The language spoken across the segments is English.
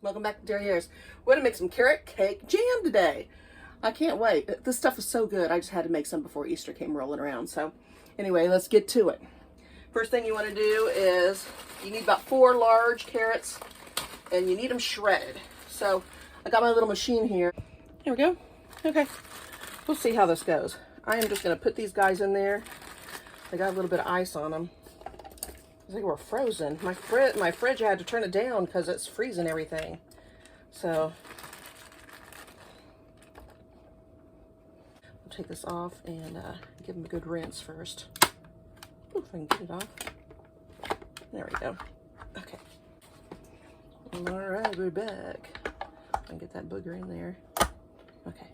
Welcome back to Derriere's. We're gonna make some carrot cake jam today. I can't wait. This stuff is so good. I just had to make some before Easter came rolling around. So anyway, let's get to it. First thing you want to do is you need about 4 large carrots and you need them shredded. So I got my little machine here. There we go. Okay, we'll see how this goes. I am just gonna put these guys in there. They got a little bit of ice on them. They were frozen. My fridge, I had to turn it down because it's freezing everything. So I'll take this off and give them a good rinse first. Ooh, if I can get it off. There we go. Okay. All right, we're back. I can get that booger in there. Okay.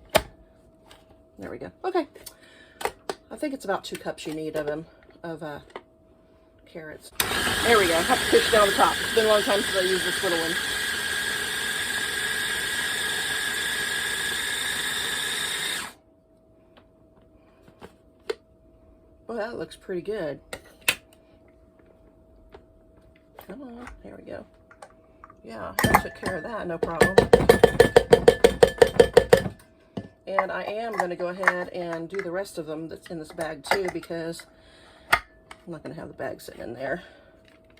There we go. Okay. I think it's about 2 cups you need of them, carrots. There we go. I have to push down the top. It's been a long time since I used this little one. Well, that looks pretty good. Come on. There we go. Yeah, I took care of that. No problem. And I am going to go ahead and do the rest of them that's in this bag too, because I'm not going to have the bag sitting in there.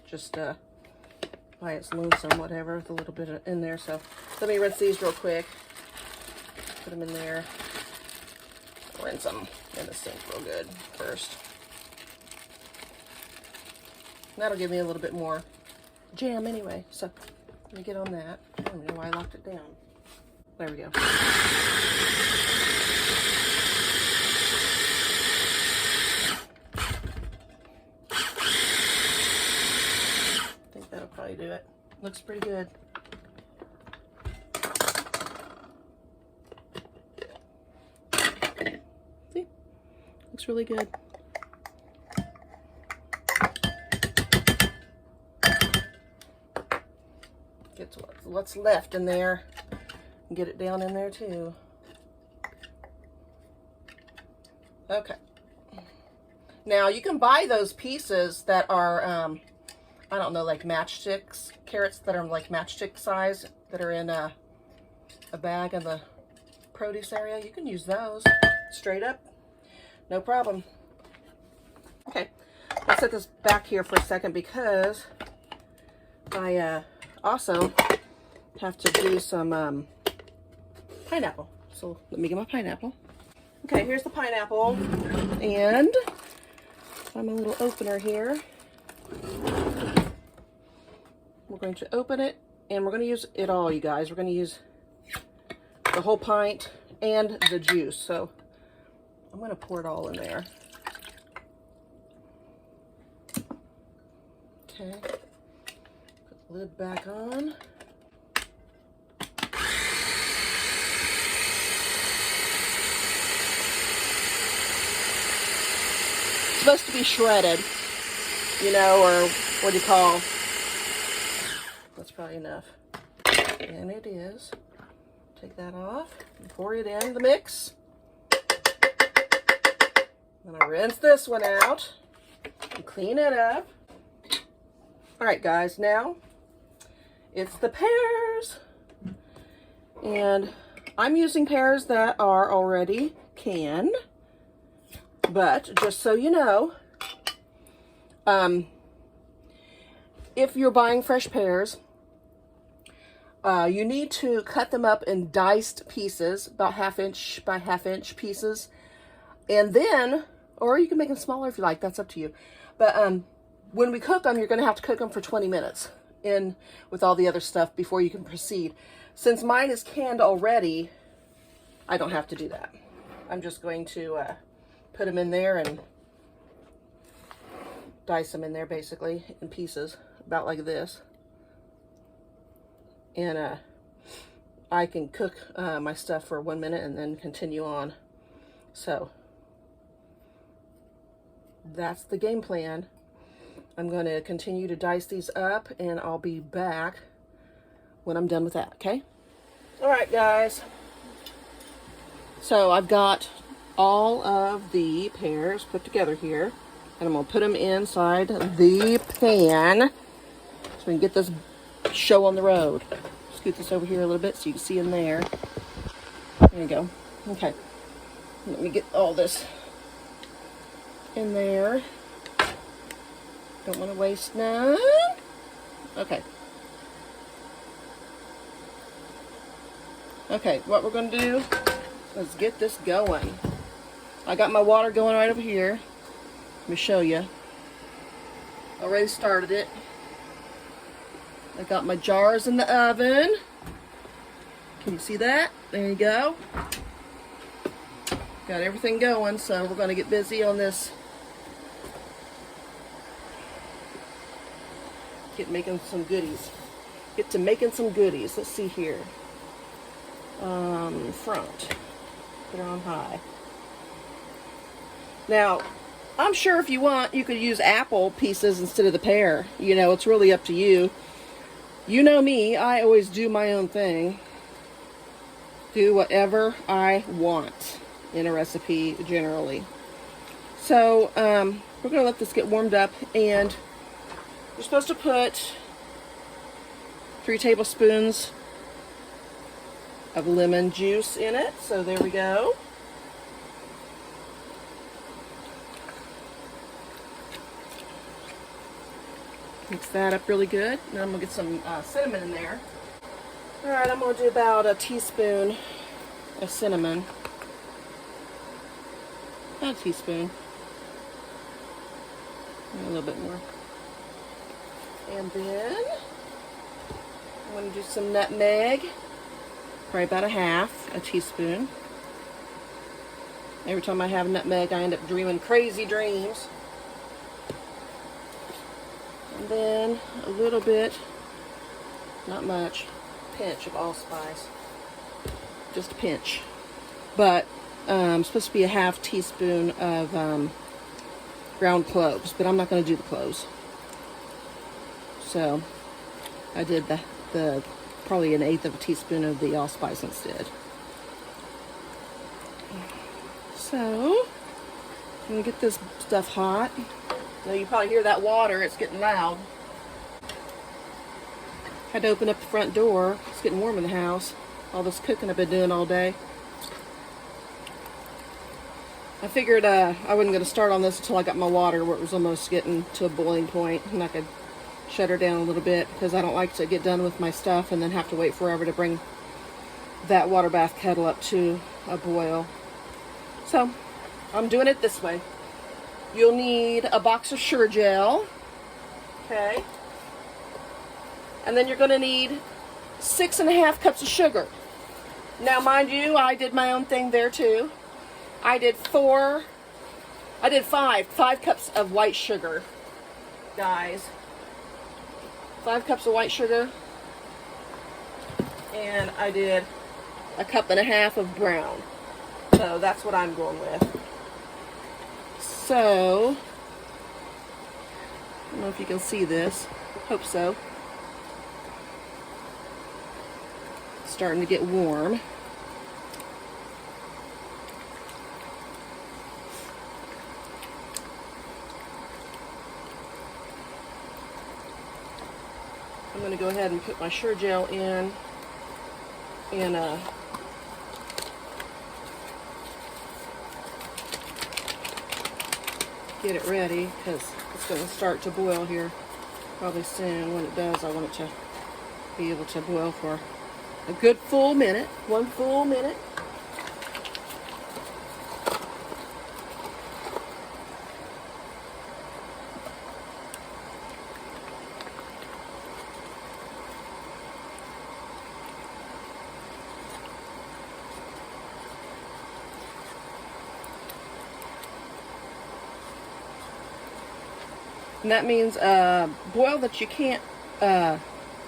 Just by its lonesome, whatever, with a little bit in there. So let me rinse these real quick. Put them in there. Rinse them in the sink real good first. And that'll give me a little bit more jam anyway. So let me get on that. I don't know why I locked it down. There we go. That'll probably do it. Looks pretty good. See? Looks really good. Get what's left in there and get it down in there too. Okay. Now you can buy those pieces that are I don't know, like matchsticks, carrots that are like matchstick size, that are in a bag in the produce area. You can use those straight up, no problem. Okay, I'll set this back here for a second because I also have to do some pineapple. So let me get my pineapple. Okay, here's the pineapple, and I'm a little opener here. We're going to open it, and we're going to use it all, you guys. We're going to use the whole pint and the juice. So I'm going to pour it all in there. Okay. Put the lid back on. It's supposed to be shredded, you know, or what do you call? That's probably enough. And it is. Take that off and pour it in the mix. I'm gonna rinse this one out and clean it up. All right, guys, now it's the pears. And I'm using pears that are already canned. But just so you know, if you're buying fresh pears, you need to cut them up in diced pieces, about 1/2 inch by 1/2 inch pieces. And then, or you can make them smaller if you like, that's up to you. But when we cook them, you're going to have to cook them for 20 minutes in with all the other stuff before you can proceed. Since mine is canned already, I don't have to do that. I'm just going to put them in there and dice them in there basically in pieces, about like this. And I can cook my stuff for 1 minute and then continue on. So that's the game plan. I'm going to continue to dice these up, and I'll be back when I'm done with that, okay? All right, guys. So I've got all of the pears put together here, and I'm going to put them inside the pan so we can get this show on the road. scoot this over here a little bit so you can see in there. There you go. Okay. Let me get all this in there. Don't want to waste none. Okay. Okay, what we're going to do is get this going. I got my water going right over here. Let me show you. Already started it. I got my jars in the oven. Can you see that? There you go. Got everything going, so we're going to get busy on this. Get to making some goodies. Let's see here. Front. Put it on high. Now, I'm sure if you want, you could use apple pieces instead of the pear. You know, it's really up to you. You know me, I always do my own thing. Do whatever I want in a recipe, generally. So, we're going to let this get warmed up, and you're supposed to put 3 tablespoons of lemon juice in it. So there we go. Mix that up really good. Now I'm going to get some cinnamon in there. Alright, I'm going to do about a teaspoon of cinnamon. About a teaspoon. A little bit more. And then I'm going to do some nutmeg. Probably about a teaspoon. Every time I have nutmeg, I end up dreaming crazy dreams. And then a little bit, not much, pinch of allspice. Just a pinch. But supposed to be a half teaspoon of ground cloves, but I'm not going to do the cloves. So I did the probably 1/8 of a teaspoon of the allspice instead. So I'm going to get this stuff hot. Now you probably hear that water, it's getting loud. Had to open up the front door. It's getting warm in the house. All this cooking I've been doing all day. I figured I wasn't going to start on this until I got my water where it was almost getting to a boiling point, and I could shut her down a little bit because I don't like to get done with my stuff and then have to wait forever to bring that water bath kettle up to a boil. So I'm doing it this way. You'll need a box of Sure Gel. Okay. And then you're going to need 6½ cups of sugar. Now, mind you, I did my own thing there too. I did 5 cups of white sugar, guys. 5 cups of white sugar. And I did 1.5 cups of brown. So that's what I'm going with. So, I don't know if you can see this. Hope so. It's starting to get warm. I'm going to go ahead and put my Sure Gel in and get it ready because it's going to start to boil here probably soon. When it does, I want it to be able to boil for a good full minute, 1 full minute. And that means a boil that you can't, a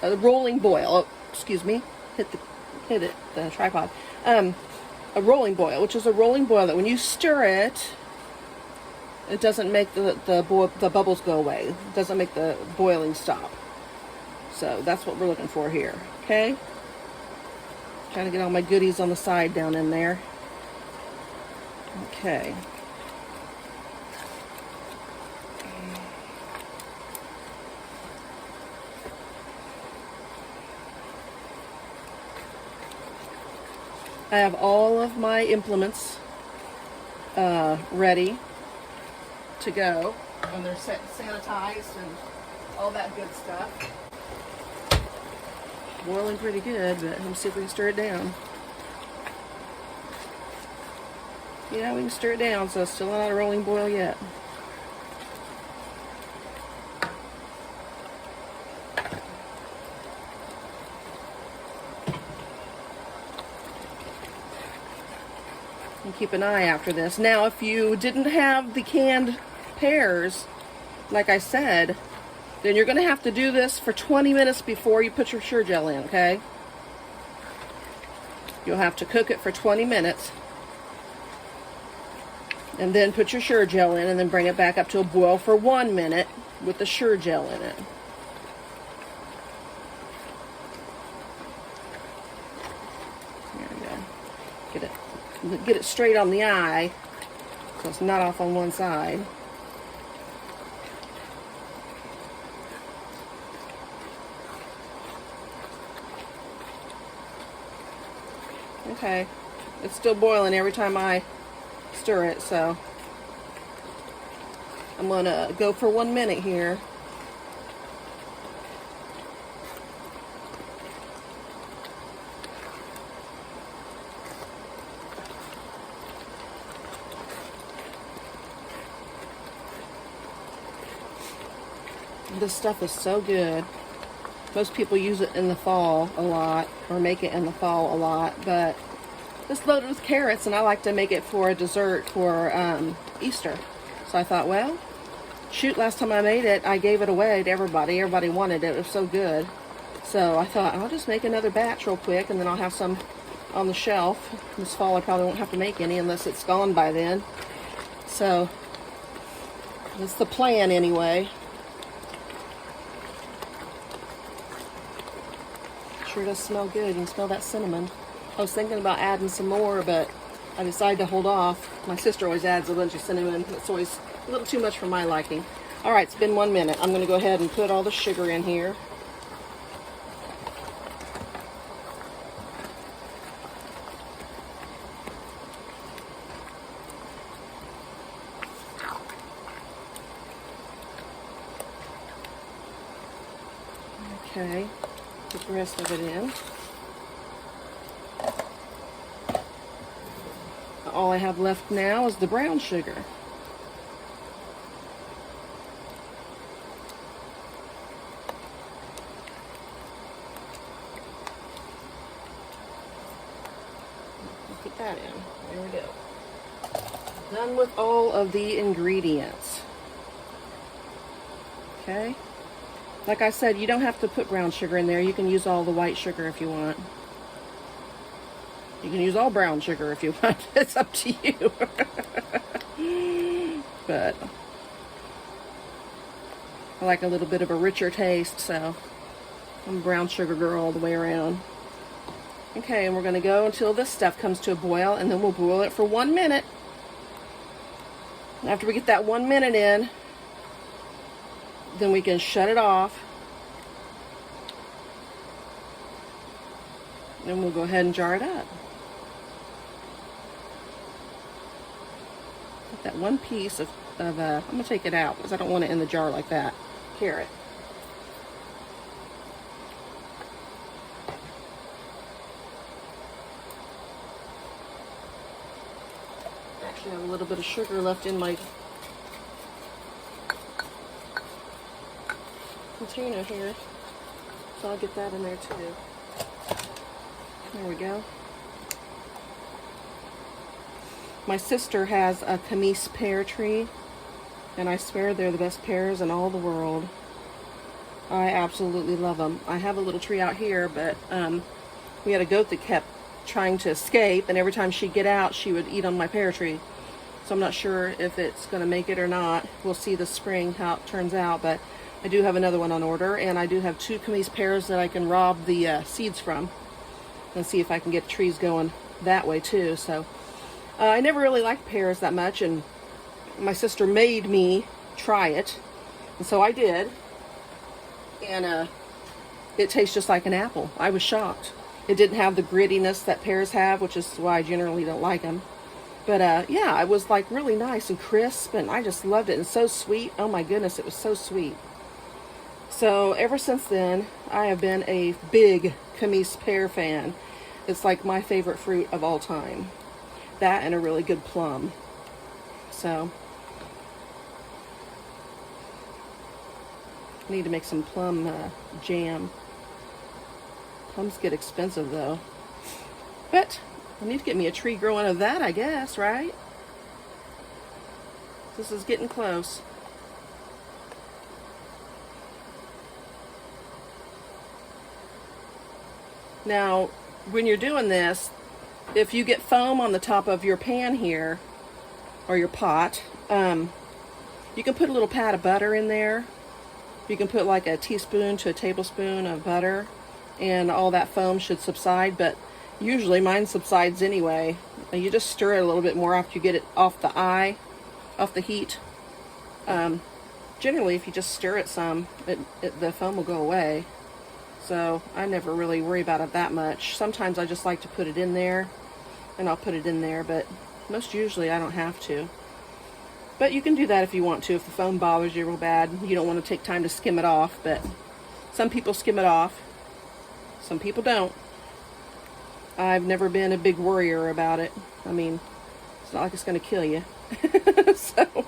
rolling boil. Oh, excuse me, hit the tripod. A rolling boil, which is a rolling boil that when you stir it, it doesn't make the bubbles go away. It doesn't make the boiling stop. So that's what we're looking for here. Okay. Trying to get all my goodies on the side down in there. Okay. I have all of my implements ready to go, and they're sanitized and all that good stuff. Boiling pretty good, but let's see if we can stir it down. Yeah, we can stir it down, so it's still not a rolling boil yet. And keep an eye after this. Now, if you didn't have the canned pears, like I said, then you're going to have to do this for 20 minutes before you put your sure-gel in, okay? You'll have to cook it for 20 minutes. And then put your sure-gel in, and then bring it back up to a boil for 1 minute with the sure-gel in it. There we go. Get it straight on the eye, so it's not off on one side. Okay, it's still boiling every time I stir it, so I'm gonna go for 1 minute here. This stuff is so good. Most people use it in the fall a lot, or make it in the fall a lot, but it's loaded with carrots, and I like to make it for a dessert for Easter. So I thought, well, shoot, last time I made it, I gave it away to everybody. Everybody wanted it. It was so good. So I thought, I'll just make another batch real quick, and then I'll have some on the shelf. This fall I probably won't have to make any unless it's gone by then. So that's the plan anyway. Sure does smell good. You can smell that cinnamon. I was thinking about adding some more, but I decided to hold off. My sister always adds a bunch of cinnamon. It's always a little too much for my liking. All right, it's been 1 minute. I'm going to go ahead and put all the sugar in here. Okay, put the rest of it in. All I have left now is the brown sugar. Put that in. There we go. Done with all of the ingredients. Okay. Like I said, you don't have to put brown sugar in there. You can use all the white sugar if you want. You can use all brown sugar if you want. It's up to you. But I like a little bit of a richer taste, so I'm a brown sugar girl all the way around. Okay, and we're going to go until this stuff comes to a boil, and then we'll boil it for 1 minute. And after we get that 1 minute in, then we can shut it off. Then we'll go ahead and jar it up. That one piece of I'm going to take it out because I don't want it in the jar like that. Carrot. Actually, I have a little bit of sugar left in my container here, so I'll get that in there too. There we go. My sister has a camise pear tree, and I swear they're the best pears in all the world. I absolutely love them. I have a little tree out here, but we had a goat that kept trying to escape, and every time she'd get out, she would eat on my pear tree. So I'm not sure if it's going to make it or not. We'll see this spring how it turns out, but I do have another one on order, and I do have 2 camise pears that I can rob the seeds from and see if I can get trees going that way too. So I never really liked pears that much, and my sister made me try it, and so I did, and it tastes just like an apple. I was shocked. It didn't have the grittiness that pears have, which is why I generally don't like them. But yeah, it was like really nice and crisp, and I just loved it, and so sweet. Oh my goodness, it was so sweet. So ever since then, I have been a big camise pear fan. It's like my favorite fruit of all time. That and a really good plum. So I need to make some plum jam. Plums get expensive though. But I need to get me a tree growing of that, I guess, right? This is getting close. Now, when you're doing this, if you get foam on the top of your pan here, or your pot, you can put a little pat of butter in there. You can put like a teaspoon to a tablespoon of butter, and all that foam should subside, but usually mine subsides anyway. And you just stir it a little bit more after you get it off the heat. Generally, if you just stir it some, the foam will go away. So I never really worry about it that much. Sometimes I just like to put it in there, and I'll put it in there, but most usually I don't have to. But you can do that if you want to, if the foam bothers you real bad. You don't want to take time to skim it off, but some people skim it off. Some people don't. I've never been a big worrier about it. I mean, it's not like it's going to kill you. So,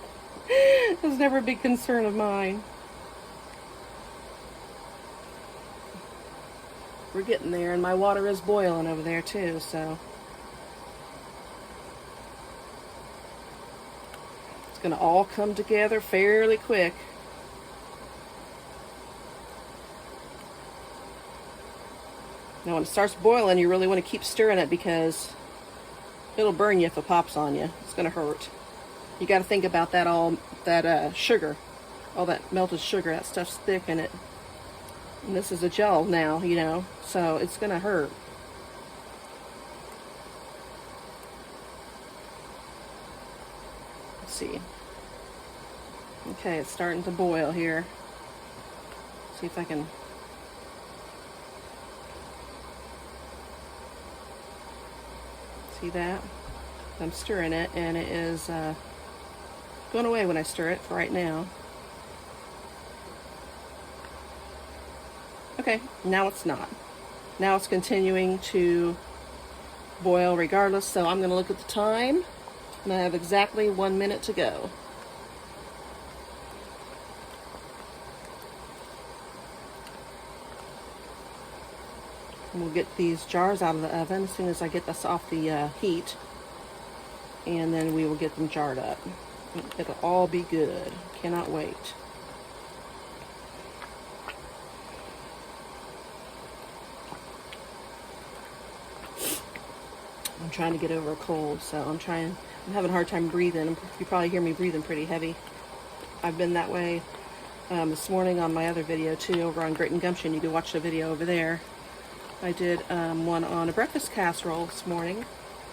it was never a big concern of mine. We're getting there, and my water is boiling over there too, so it's going to all come together fairly quick. Now when it starts boiling, you really want to keep stirring it because it'll burn you if it pops on you. It's going to hurt. You got to think about that sugar, all that melted sugar. That stuff's thick in it. And this is a gel now, you know, so it's going to hurt. Let's see. Okay, it's starting to boil here. See if I can. See that? I'm stirring it, and it is going away when I stir it for right now. Okay, now it's not. Now it's continuing to boil regardless, so I'm going to look at the time, and I have exactly 1 minute to go. And we'll get these jars out of the oven as soon as I get this off the heat, and then we will get them jarred up. It'll all be good. Cannot wait. I'm trying to get over a cold, so I'm having a hard time breathing. You probably hear me breathing pretty heavy. I've been that way this morning on my other video too, over on Grit and Gumption. You can watch the video over there. I did one on a breakfast casserole this morning.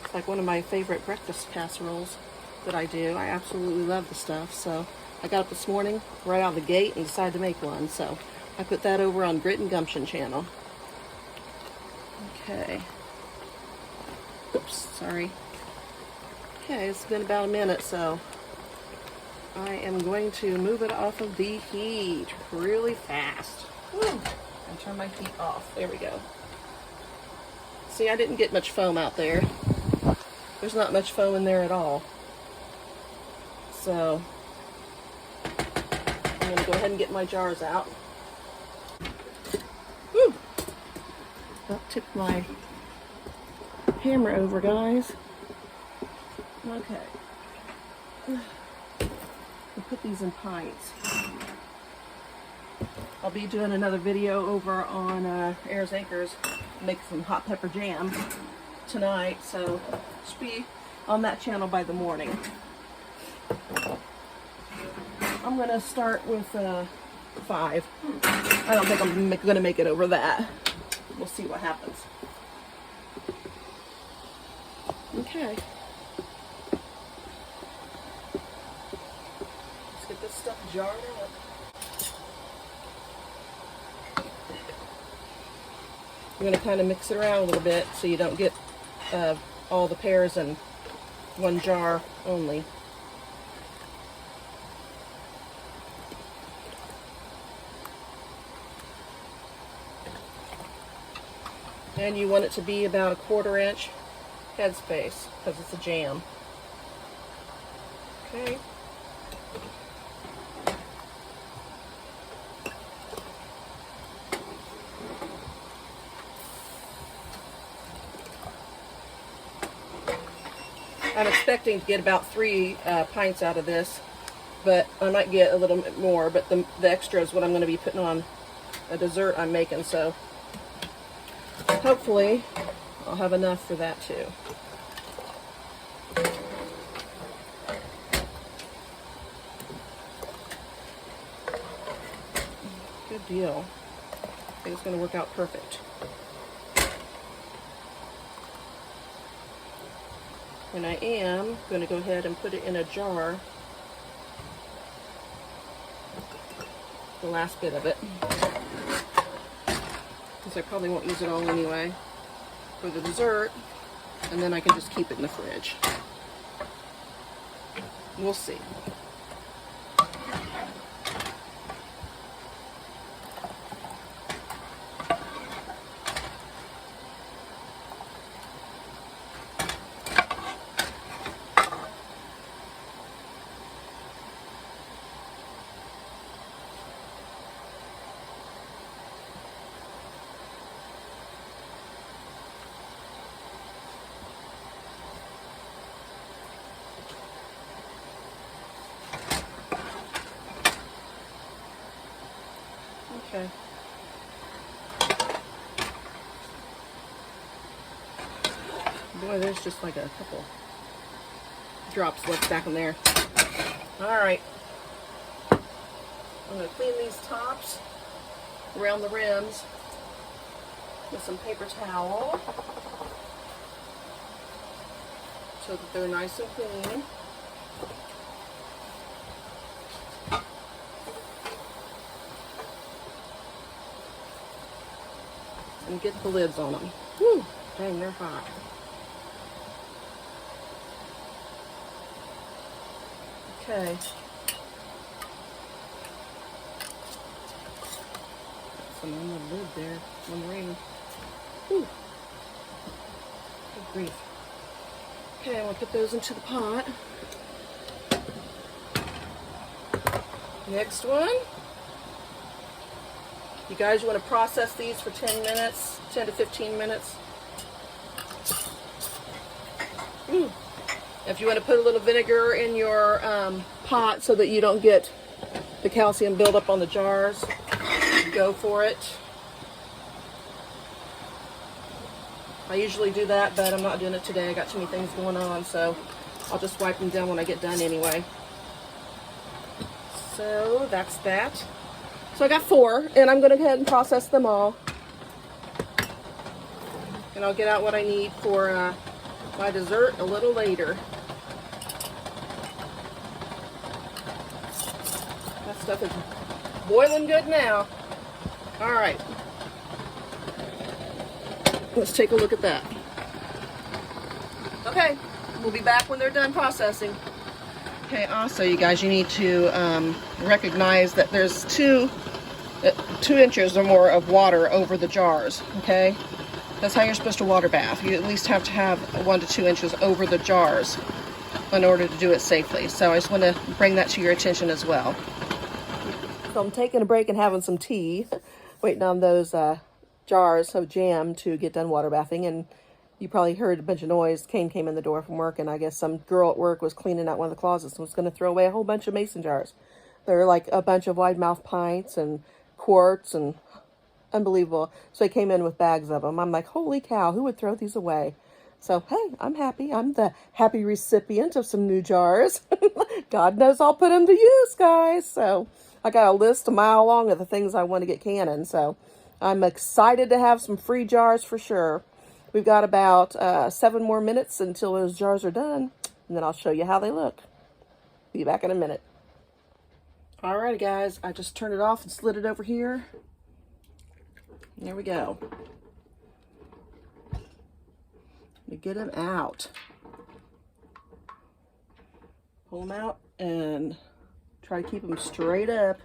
It's like one of my favorite breakfast casseroles that I do. I absolutely love the stuff. So I got up this morning right out of the gate and decided to make one. So I put that over on Grit and Gumption channel. Okay. Oops, sorry. Okay, it's been about a minute, so I am going to move it off of the heat really fast. Woo. And turn my heat off. There we go. See, I didn't get much foam out there. There's not much foam in there at all. So I'm going to go ahead and get my jars out. Woo! About tipped my hammer over, guys. Okay. We'll put these in pints. I'll be doing another video over on Ayers Acres, make some hot pepper jam tonight, so should be on that channel by the morning. I'm going to start with 5. I don't think I'm going to make it over that. We'll see what happens. Okay. Let's get this stuff jarred up. I'm going to kind of mix it around a little bit so you don't get all the pears in one jar only. And you want it to be about a 1/4 inch headspace because it's a jam. Okay. I'm expecting to get about 3 pints out of this, but I might get a little bit more, but the extra is what I'm going to be putting on a dessert I'm making, so hopefully I'll have enough for that too. Good deal. I think it's going to work out perfect. And I am going to go ahead and put it in a jar, the last bit of it, because I probably won't use it all anyway for the dessert, and then I can just keep it in the fridge. We'll see. Okay. Boy, there's just like a couple drops left back in there. All right. I'm going to clean these tops around the rims with some paper towel so that they're nice and clean. And get the lids on them. Whew, dang, they're hot. Okay. Some on the lid there, on the ring. Whew. Good grief. Okay, I'm gonna put those into the pot. Next one. You guys, you want to process these for 10 minutes, 10 to 15 minutes. If you want to put a little vinegar in your pot so that you don't get the calcium buildup on the jars, go for it. I usually do that, but I'm not doing it today. I got too many things going on, so I'll just wipe them down when I get done anyway. So that's that. So I got 4, and I'm going to go ahead and process them all. And I'll get out what I need for my dessert a little later. That stuff is boiling good now. All right. Let's take a look at that. Okay, we'll be back when they're done processing. Okay, also, you guys, you need to recognize that there's 2 inches or more of water over the jars, okay? That's how you're supposed to water bath. You at least have to have 1 to 2 inches over the jars in order to do it safely. So I just want to bring that to your attention as well. So I'm taking a break and having some tea, waiting on those jars of jam to get done water bathing. And you probably heard a bunch of noise. Kane came in the door from work, and I guess some girl at work was cleaning out one of the closets and was going to throw away a whole bunch of mason jars. They're like a bunch of wide mouth pints and quarts and unbelievable. So they came in with bags of them. I'm like, holy cow, who would throw these away? So, hey, I'm happy. I'm the happy recipient of some new jars. God knows I'll put them to use, guys. So I got a list a mile long of the things I want to get canning. So I'm excited to have some free jars for sure. We've got about 7 more minutes until those jars are done, and then I'll show you how they look. Be back in a minute. Alrighty, guys, I just turned it off and slid it over here. There we go. to get them out. Pull them out and try to keep them straight up.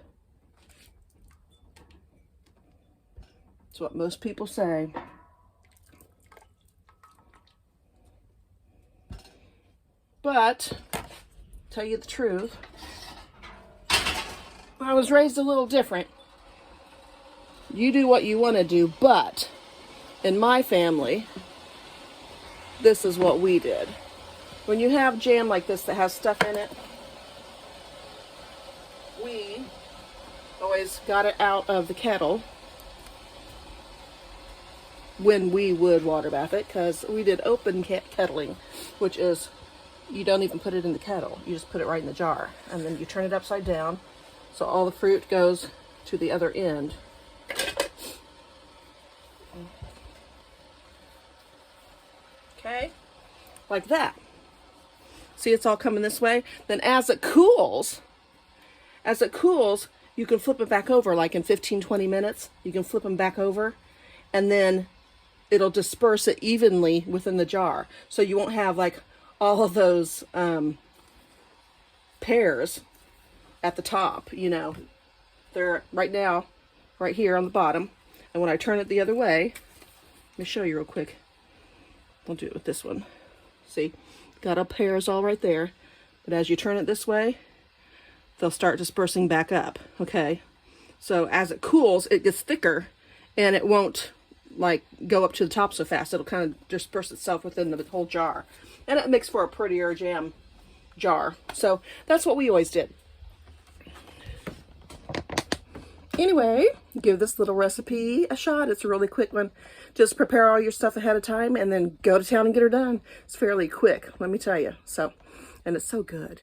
That's what most people say. But, tell you the truth, I was raised a little different. You do what you want to do, but in my family, this is what we did. When you have jam like this that has stuff in it, we always got it out of the kettle when we would water bath it, because we did open kettling, which is you don't even put it in the kettle. You just put it right in the jar, and then you turn it upside down so all the fruit goes to the other end. Okay, like that. See, it's all coming this way. Then as it cools, you can flip it back over, like in 15-20 minutes. You can flip them back over, and then it'll disperse it evenly within the jar. So you won't have like all of those pears at the top, you know. They're right now, right here on the bottom. And when I turn it the other way, let me show you real quick. I'll do it with this one. See, got our pears all right there. But as you turn it this way, they'll start dispersing back up, okay? So as it cools, it gets thicker, and it won't like go up to the top so fast. It'll kind of disperse itself within the whole jar. And it makes for a prettier jam jar. So that's what we always did. Anyway, give this little recipe a shot. It's a really quick one. Just prepare all your stuff ahead of time and then go to town and get her done. It's fairly quick, let me tell you. So, and it's so good.